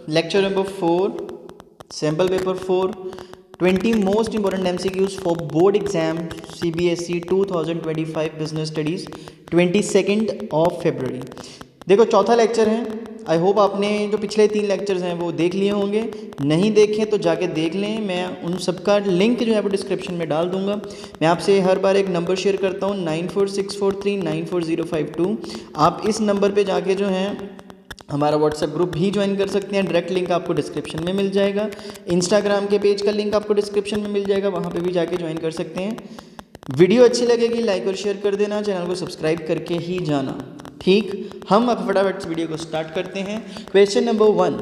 lecture number 4, sample paper 4, 20 most important MCQs for board exam CBSE 2025 business studies 22nd of February। देखो चौथा lecture है। I hope आपने जो पिछले 3 lectures हैं वो देख लिए होंगे, नहीं देखें तो जाके देख लें। मैं उन सबका लिंक जो है वो डिस्क्रिप्शन में डाल दूंगा। मैं आपसे हर बार एक नंबर शेयर करता हूँ 9464394052। आप इस नंबर पे जाके जो है हमारा व्हाट्सएप ग्रुप भी ज्वाइन कर सकते हैं। डायरेक्ट लिंक आपको डिस्क्रिप्शन में मिल जाएगा। इंस्टाग्राम के पेज का लिंक आपको डिस्क्रिप्शन में मिल जाएगा, वहाँ पे भी जाके ज्वाइन कर सकते हैं। वीडियो अच्छी लगेगी लाइक और शेयर कर देना, चैनल को सब्सक्राइब करके ही जाना। ठीक, हम अब फटाफट इस वीडियो को स्टार्ट करते हैं। Question number 1,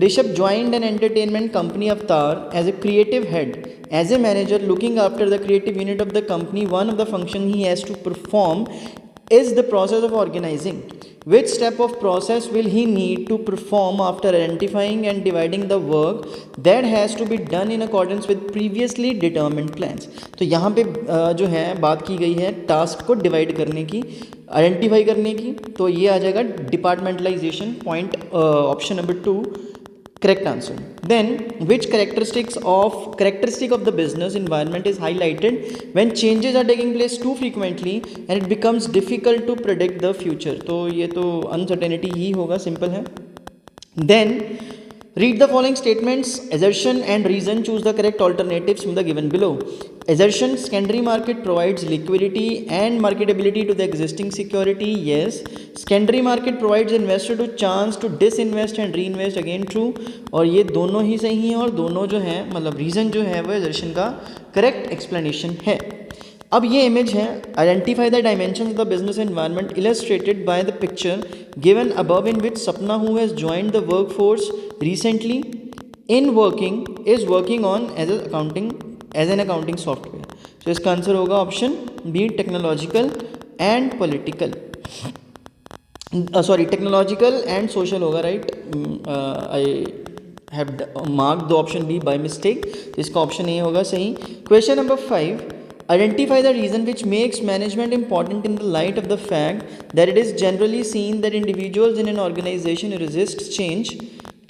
Rishabh joined an entertainment company Avatar as a creative head. As a manager looking after the creative unit of the company, one of the function he has to perform is the process of organizing. Which step of process will he need to perform after identifying and dividing the work that has to be done in accordance with previously determined plans? तो यहाँ पे जो है बात की गई है task को डिवाइड करने की, आइडेंटिफाई करने की। तो ये आ जाएगा departmentalisation point, option number 2 correct answer. Then which characteristic of the business environment is highlighted when changes are taking place too frequently and it becomes difficult to predict the future? तो ये तो uncertainty ही होगा, simple है। Then read the following statements, assertion and reason, choose the correct alternatives from the given below. Assertion, secondary market provides liquidity and marketability to the existing security. Yes. Secondary market provides investor to chance to disinvest and reinvest. Again true। और ये दोनों ही सही हैं और दोनों जो हैं मतलब रीज़न जो है वो assertion का करेक्ट एक्सप्लेनेशन है। अब ये इमेज है, identify the dimensions of the business environment illustrated by the picture given above in which Sapna who has joined the workforce recently in working is working on as an accounting software. तो इसका answer होगा option B, technological and political, sorry technological and social होगा, right. I have marked the option B by mistake, तो इसका option A होगा सही। Question number 5, identify the reason which makes management important in the light of the fact that it is generally seen that individuals in an organization resist change,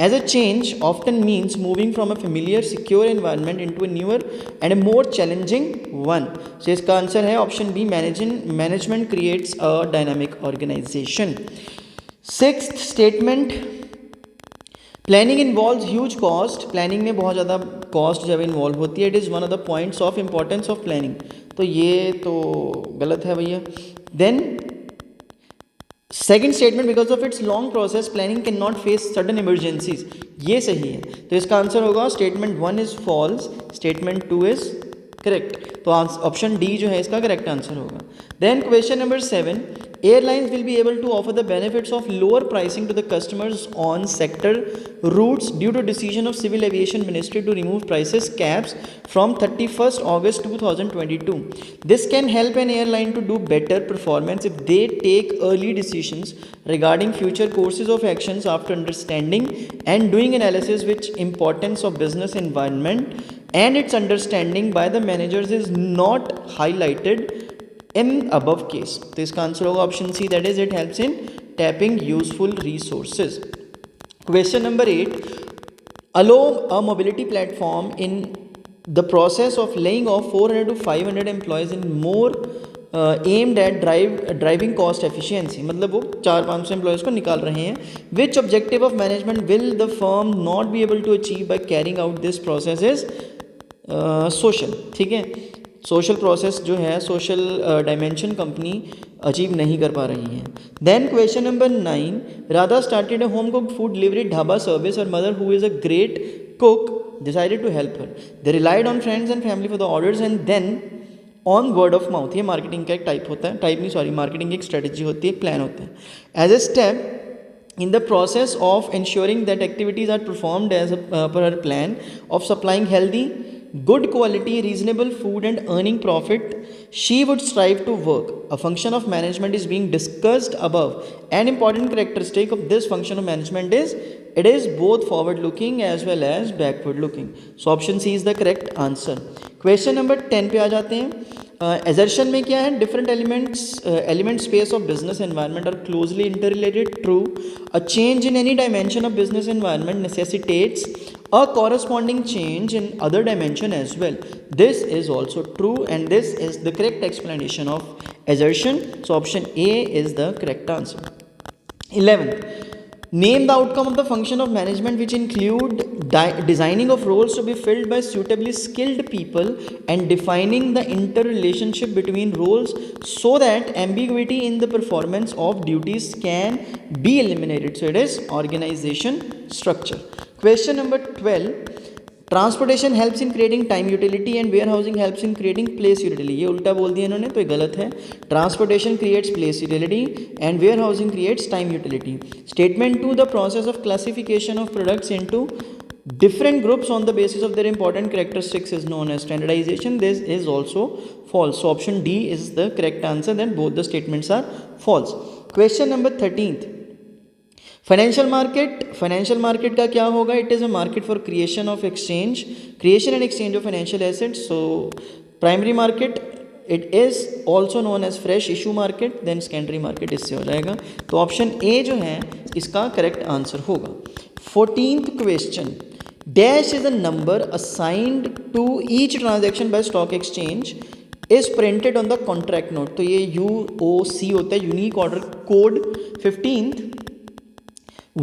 as a change often means moving from a familiar secure environment into a newer and a more challenging one. So इसका answer है option B, management creates a dynamic organization. Sixth statement, planning involve huge cost. Planning में बहुत ज़्यादा cost जब involve होती है, it is one of the points of importance of planning. तो ये तो गलत है भैया। Then second statement, because of its long process planning can not face sudden emergencies, ये सही है। तो इसका आंसर होगा statement 1 is false, statement 2 is correct. तो ऑप्शन डी जो है इसका करेक्ट आंसर होगा। Then question number 7, airlines will be able to offer the benefits of lower pricing to the customers on sector routes due to decision of Civil Aviation Ministry to remove prices caps from 31st August 2022. This can help an airline to do better performance if they take early decisions regarding future courses of actions after understanding and doing analysis which importance of business environment and its understanding by the managers is not highlighted in above case. तो इसका answer होगा option C, that is it helps in tapping useful resources. Question number 8, Ola a mobility platform in the process of laying off 400 to 500 employees in more aimed at driving cost efficiency. मतलब वो 400-500 employees को निकाल रहे हैं। Which objective of management will the firm not be able to achieve by carrying out this process is social. ठीक है, social process जो है, सोशल डायमेंशन कंपनी अचीव नहीं कर पा रही है। Then question number 9, Radha started a home cooked food delivery dhaba service, और mother who is a great cook decided to help her. They relied on friends and family for the orders and then on word of mouth. ये marketing का एक type होता है, type नहीं sorry, marketing की एक strategy होती है, एक प्लान होता है। As a step in the process of ensuring that activities are performed as per her plan of supplying healthy, good quality, reasonable food and earning profit, she would strive to work. A function of management is being discussed above. An important characteristic of this function of management is it is both forward looking as well as backward looking. So option C is the correct answer. Question number 10 पे आ जाते हैं। Assertion में क्या है, different elements of business environment are closely interrelated, true. A change in any dimension of business environment necessitates a corresponding change in other dimension as well. This is also true and this is the correct explanation of assertion. So option A is the correct answer. 11th, name the outcome of the function of management which include designing of roles to be filled by suitably skilled people and defining the interrelationship between roles so that ambiguity in the performance of duties can be eliminated. So it is organization structure. Question number 12, transportation helps in creating time utility and warehousing helps in creating place utility. ये उल्टा बोल दिया इन्होंने तो ये गलत है. Transportation creates place utility and warehousing creates time utility. Statement 2, the process of classification of products into different groups on the basis of their important characteristics is known as standardization. This is also false. So option D is the correct answer. Then both the statements are false. Question number 13th, financial market का क्या होगा. It is a market for creation and exchange of financial assets. So primary market it is also known as fresh issue market. Then secondary market इससे हो जाएगा. तो option A जो है इसका करेक्ट आंसर होगा. 14th question, dash is a number assigned to each transaction by stock exchange is printed on the contract note. तो ये UOC होता है, unique order code. 15th,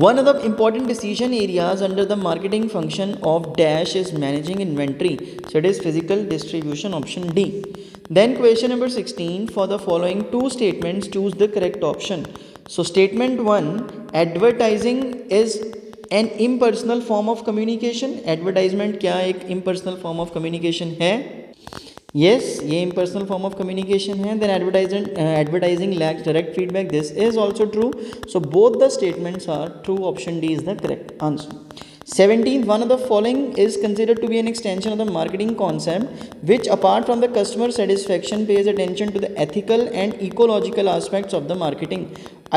one of the important decision areas under the marketing function of dash is managing inventory. So it is physical distribution, option D. Then question number 16, for the following two statements choose the correct option. So statement 1, advertising is an impersonal form of communication. Advertisement क्या एक impersonal form of communication है? Yes, ये impersonal form of communication है. Then advertising lacks direct feedback. This is also true. So both the statements are true. Option D is the correct answer. 17th, one of the following is considered to be an extension of the marketing concept which apart from the customer satisfaction pays attention to the ethical and ecological aspects of the marketing.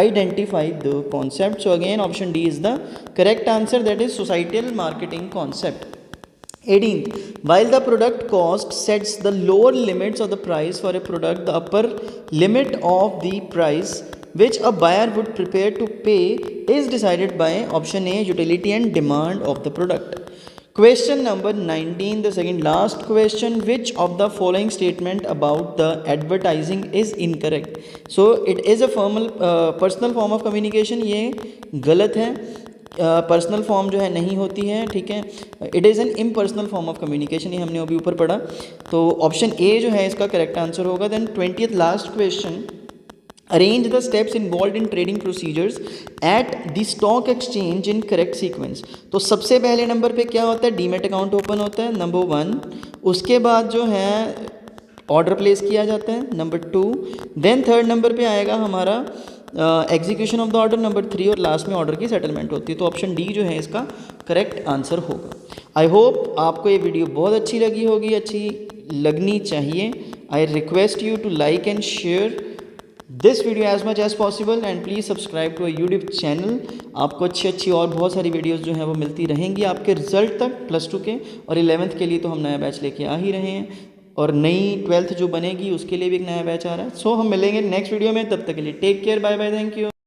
Identify the concept. So again option D is the correct answer. That is societal marketing concept. 18th, while the product cost sets the lower limits of the price for a product, the upper limit of the price which a buyer would prepare to pay is decided by option A, utility and demand of the product. Question number 19, the second last question, which of the following statement about the advertising is incorrect? So it is a personal form of communication. ये गलत है. Personal form जो है नहीं होती है. ठीक है, it is an impersonal form of communication. ये हमने अभी ऊपर पढ़ा. तो ऑप्शन ए जो है इसका करेक्ट आंसर होगा. Then 20th last question, arrange the steps involve in trading procedures at the stock exchange in correct sequence. तो सबसे पहले नंबर पे क्या होता है, डीमेट अकाउंट ओपन होता है, नंबर 1. उसके बाद जो है ऑर्डर प्लेस किया जाता है, नंबर 2. देन थर्ड नंबर पे आएगा हमारा execution of the order, number 3. और लास्ट में ऑर्डर की सेटलमेंट होती है. तो ऑप्शन डी जो है इसका करेक्ट आंसर होगा. आई होप आपको ये वीडियो बहुत अच्छी लगी होगी, अच्छी लगनी चाहिए. I request you to like and share this video as much as possible and please subscribe to YouTube channel. आपको अच्छी और बहुत सारी वीडियोज़ जो हैं वो मिलती रहेंगी आपके रिजल्ट तक +2 के. और 11th के लिए तो हम नया बैच लेके आ ही रहे हैं और नई 12th जो बनेगी उसके लिए भी एक नया बैच आ रहा है. सो हम मिलेंगे नेक्स्ट वीडियो में. तब तक के लिए take care, bye bye, thank you.